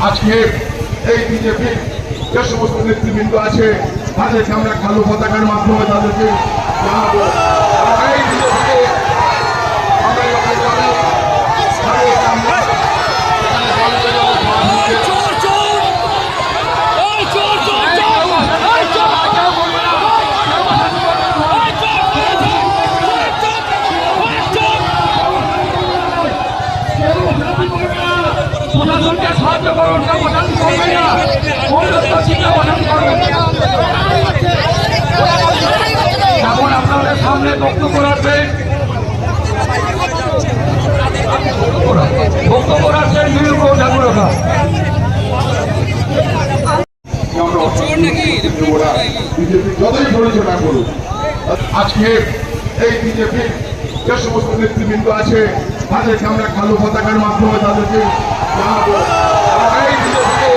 আজকে এই বিজেপির যে সমস্ত নেতৃবৃন্দ আছে তাদেরকে আমরা কালো পতাকার মাধ্যমে তাদেরকে জানাবো এই বিজেপিকে আমরা সাহায্য করুন এখন আপনাদের সামনে বক্তব্য রাখবেন নিয়োগ ঠাকুরকা বিজেপি যতই পরিচালনা করুক আজকে এই বিজেপির যে সমস্ত নেতৃবৃন্দ আছে তাদেরকে আমরা কালো পতাকার মাধ্যমে তাদেরকে জানাবো এই বিজেপিকে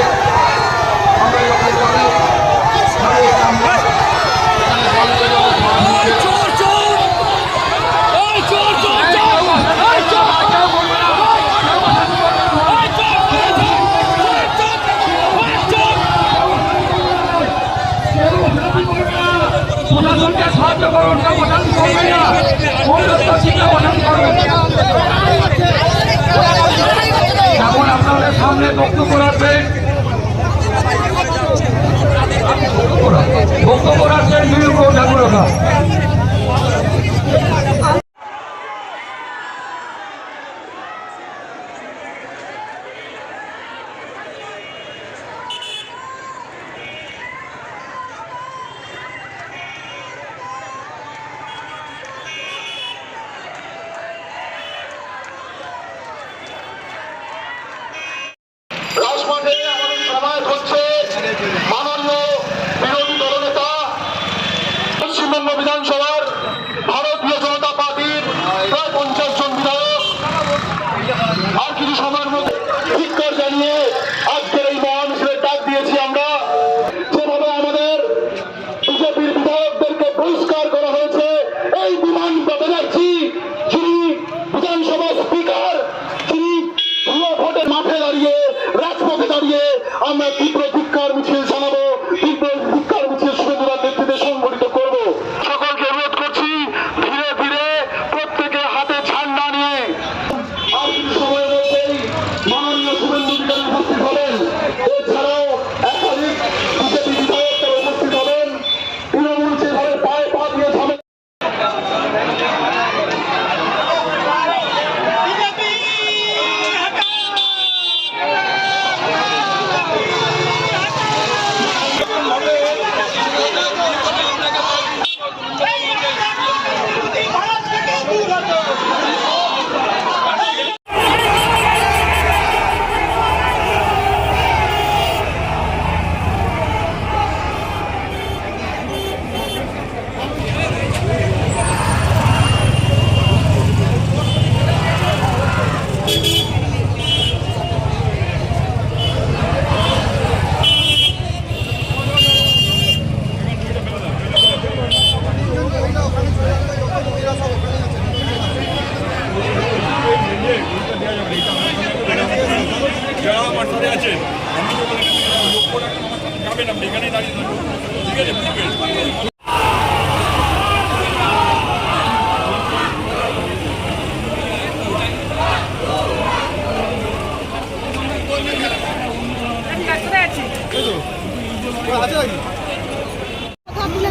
প্রশাসনকে সাহায্য করুন এখন আপনাদের সামনে বক্তব্য রাখবেন নিয়োগ ঠাকুরকা রাজমাঠে আমাদের সমাজ হচ্ছে মাননীয় বিরোধী দলনেতা পশ্চিমবঙ্গ বিধানসভার ভারতীয় জনতা পার্টির প্রায় 50 জন বিধায়ক আর কিছু সময়ের মধ্যে ধিক্কার জানিয়ে আজকের এই মহামিছিলের ডাক দিয়েছি আমরা যেভাবে আমাদের বিজেপির বিধায়কদেরকে বহিষ্কার করা হয়েছে এই বিমান ব্যানার্জি যিনি বিধানসভা স্পিকার যিনি ভোটের মাঠে দাঁড়িয়ে রাজপথে দাঁড়িয়ে আমরা তীব্র ধিক্কার মিছিল জানাবো তীব্র ধিক্কার মিছিল সুরেন্দ্রনাথ নেতৃত্বে সংগঠিত করবো সকলকে অনুরোধ করছি ধীরে ধীরে প্রত্যেকে হাতে ঝান্ডা নিয়ে আর কিছু সময়ের মধ্যেই মাননীয় শুভেন্দু অধিকারী উপস্থিত হবেন এছাড়াও একাধিক বিজেপি বিধায়করা উপস্থিত হবেন তৃণমূল যেভাবে পায়ে পা দিয়ে থামেন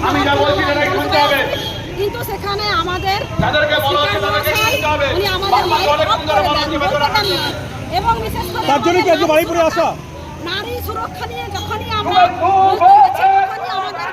আমি যা বলছি সেটাই শুনতে হবে কিন্তু সেখানে আমাদের উনি আমাদের এবং বিশেষ করে তার জন্য কি আজকে বাড়িপুরে আসা নারী সুরক্ষা নিয়ে যখনই আমরা তখনই আমাদের